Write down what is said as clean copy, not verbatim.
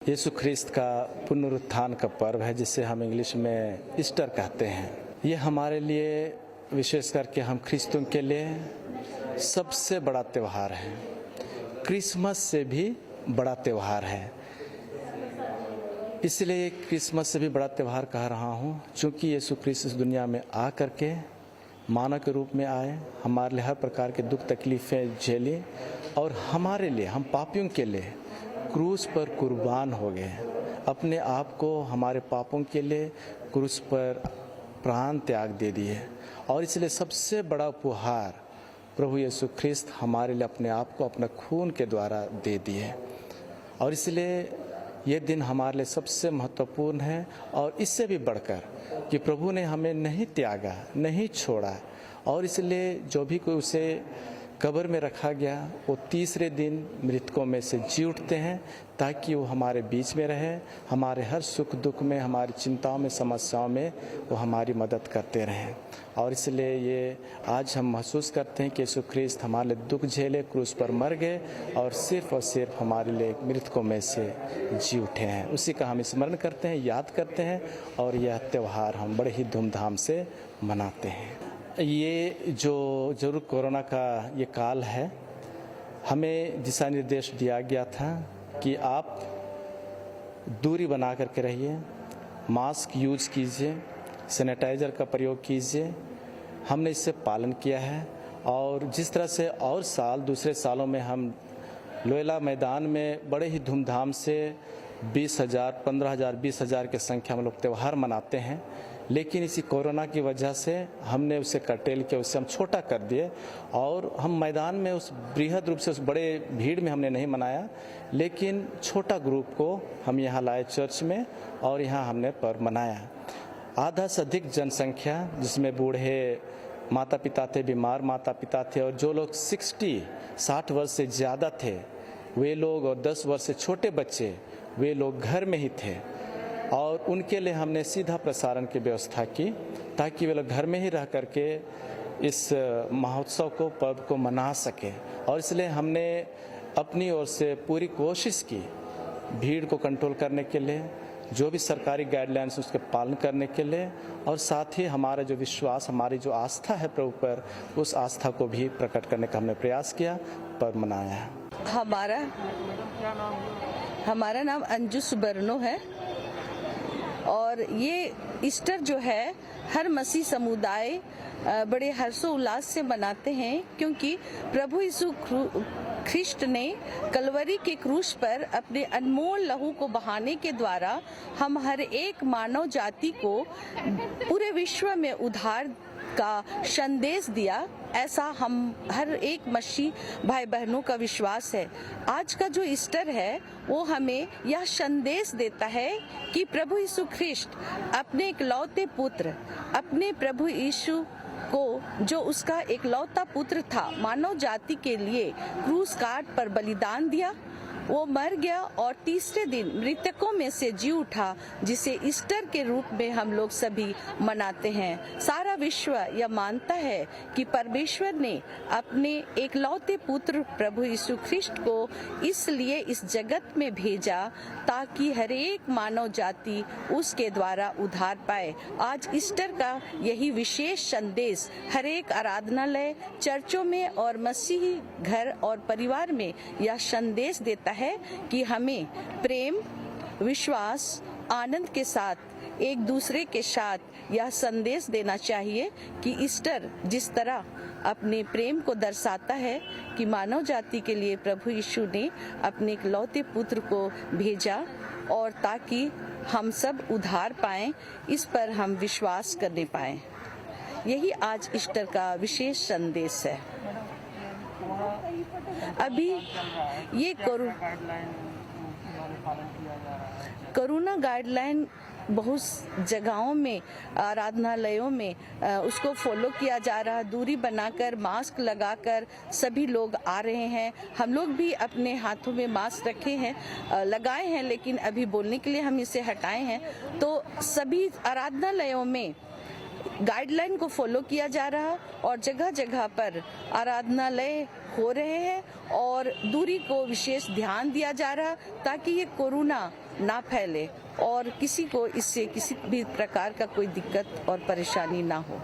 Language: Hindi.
यीशु ख्रिस्त का पुनरुत्थान का पर्व है, जिसे हम इंग्लिश में ईस्टर कहते हैं। ये हमारे लिए, विशेष करके हम ख्रिस्तों के लिए सबसे बड़ा त्यौहार है। क्रिसमस से भी बड़ा त्यौहार है। इसलिए क्रिसमस से भी बड़ा त्यौहार कह रहा हूँ, क्योंकि यीशु ख्रिस्त इस दुनिया में आ करके मानव के रूप में आए, हमारे लिए हर प्रकार के दुख तकलीफ़ें झेली और हमारे लिए, हम पापियों के लिए क्रूस पर कुर्बान हो गए। अपने आप को हमारे पापों के लिए क्रूस पर प्राण त्याग दे दिए। और इसलिए सबसे बड़ा उपहार प्रभु यीशु ख्रिस्त हमारे लिए अपने आप को अपने खून के द्वारा दे दिए। और इसलिए ये दिन हमारे लिए सबसे महत्वपूर्ण है। और इससे भी बढ़कर कि प्रभु ने हमें नहीं त्यागा, नहीं छोड़ा। और इसलिए जो भी कोई उसे कब्र में रखा गया, वो तीसरे दिन मृतकों में से जी उठते हैं, ताकि वो हमारे बीच में रहे, हमारे हर सुख दुख में, हमारी चिंताओं में, समस्याओं में वो हमारी मदद करते रहें। और इसलिए ये आज हम महसूस करते हैं कि यीशु ख्रिस्त हमारे लिए दुख झेले, क्रूस पर मर गए और सिर्फ हमारे लिए मृतकों में से जी उठे हैं। उसी का हम स्मरण करते हैं, याद करते हैं, और यह त्यौहार हम बड़े ही धूमधाम से मनाते हैं। ये जो जरूर कोरोना का ये काल है, हमें दिशा निर्देश दिया गया था कि आप दूरी बना करके रहिए, मास्क यूज कीजिए, सैनिटाइज़र का प्रयोग कीजिए। हमने इससे पालन किया है। और जिस तरह से और साल, दूसरे सालों में हम लोयला मैदान में बड़े ही धूमधाम से 20,000, 15,000, 20,000 की संख्या में लोग त्यौहार मनाते हैं, लेकिन इसी कोरोना की वजह से हमने उसे कर्टेल किया, उससे हम छोटा कर दिए। और हम मैदान में उस बृहद रूप से, उस बड़े भीड़ में हमने नहीं मनाया, लेकिन छोटा ग्रुप को हम यहाँ लाए चर्च में, और यहाँ हमने पर्व मनाया। आधा से अधिक जनसंख्या, जिसमें बूढ़े माता पिता थे, बीमार माता पिता थे, और जो लोग 60 वर्ष से ज़्यादा थे वे लोग, और 10 वर्ष से छोटे बच्चे वे लोग घर में ही थे। और उनके लिए हमने सीधा प्रसारण की व्यवस्था की, ताकि वे लोग घर में ही रह करके इस महोत्सव को, पर्व को मना सके। और इसलिए हमने अपनी ओर से पूरी कोशिश की भीड़ को कंट्रोल करने के लिए, जो भी सरकारी गाइडलाइंस उसके पालन करने के लिए, और साथ ही हमारा जो विश्वास, हमारी जो आस्था है प्रभु पर, उस आस्था को भी प्रकट करने का हमने प्रयास किया, पर्व मनाया है। हमारा नाम अंजू सुबर्णो है। और ये ईस्टर जो है हर मसीह समुदाय बड़े हर्षोल्लास से मनाते हैं, क्योंकि प्रभु यीशु ख्रिस्ट ने कलवरी के क्रूस पर अपने अनमोल लहू को बहाने के द्वारा हम हर एक मानव जाति को पूरे विश्व में उद्धार का संदेश दिया। ऐसा हम हर एक मसीह भाई बहनों का विश्वास है। आज का जो ईस्टर है वो हमें यह संदेश देता है कि प्रभु यीशु ख्रिस्ट अपने इकलौते पुत्र, अपने प्रभु यीशु को, जो उसका इकलौता पुत्र था, मानव जाति के लिए क्रूस काट पर बलिदान दिया। वो मर गया और तीसरे दिन मृतकों में से जी उठा, जिसे ईस्टर के रूप में हम लोग सभी मनाते हैं। सारा विश्व यह मानता है कि परमेश्वर ने अपने एकलौते पुत्र प्रभु यीशु ख्रिस्ट को इसलिए इस जगत में भेजा, ताकि हर एक मानव जाति उसके द्वारा उद्धार पाए। आज ईस्टर का यही विशेष संदेश हर एक आराधनालय, चर्चों में और मसीही घर और परिवार में यह संदेश देता है कि हमें प्रेम, विश्वास, आनंद के साथ एक दूसरे के साथ यह संदेश देना चाहिए कि ईस्टर जिस तरह अपने प्रेम को दर्शाता है कि मानव जाति के लिए प्रभु यीशु ने अपने इकलौते पुत्र को भेजा, और ताकि हम सब उद्धार पाएं, इस पर हम विश्वास करने पाएं। यही आज ईस्टर का विशेष संदेश है। अभी ये कोरोना गाइडलाइन बहुत जगहों में, आराधनालयों में उसको फॉलो किया जा रहा है। दूरी बनाकर, मास्क लगाकर सभी लोग आ रहे हैं। हम लोग भी अपने हाथों में मास्क रखे हैं, लगाए हैं, लेकिन अभी बोलने के लिए हम इसे हटाए हैं। तो सभी आराधनालयों में गाइडलाइन को फॉलो किया जा रहा और जगह जगह पर आराधनालय हो रहे हैं और दूरी को विशेष ध्यान दिया जा रहा, ताकि ये कोरोना ना फैले और किसी को इससे किसी भी प्रकार का कोई दिक्कत और परेशानी ना हो।